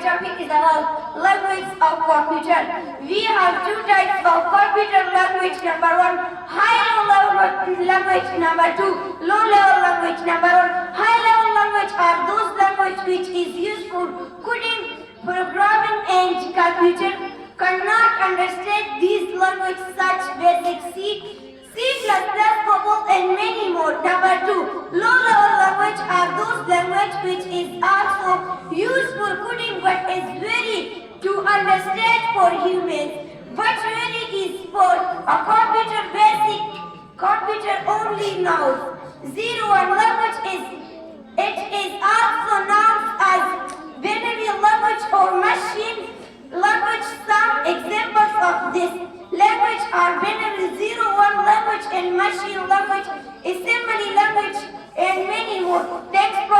topic is about language of computer. We have two types of computer language. Number one, high-level language. Number two, low-level language. Number one, high-level language are those language which is used for coding, programming, and computer cannot understand these language such basic C++, COBOL, and many more. Number two, low-level language are those language which is also used for coding but is very to understand for humans, but really is for a computer basic, computer only nouns. 01 language is also known as binary language or machine language. Some examples of this language are binary 01 language and machine language, assembly language, and many more. Thanks for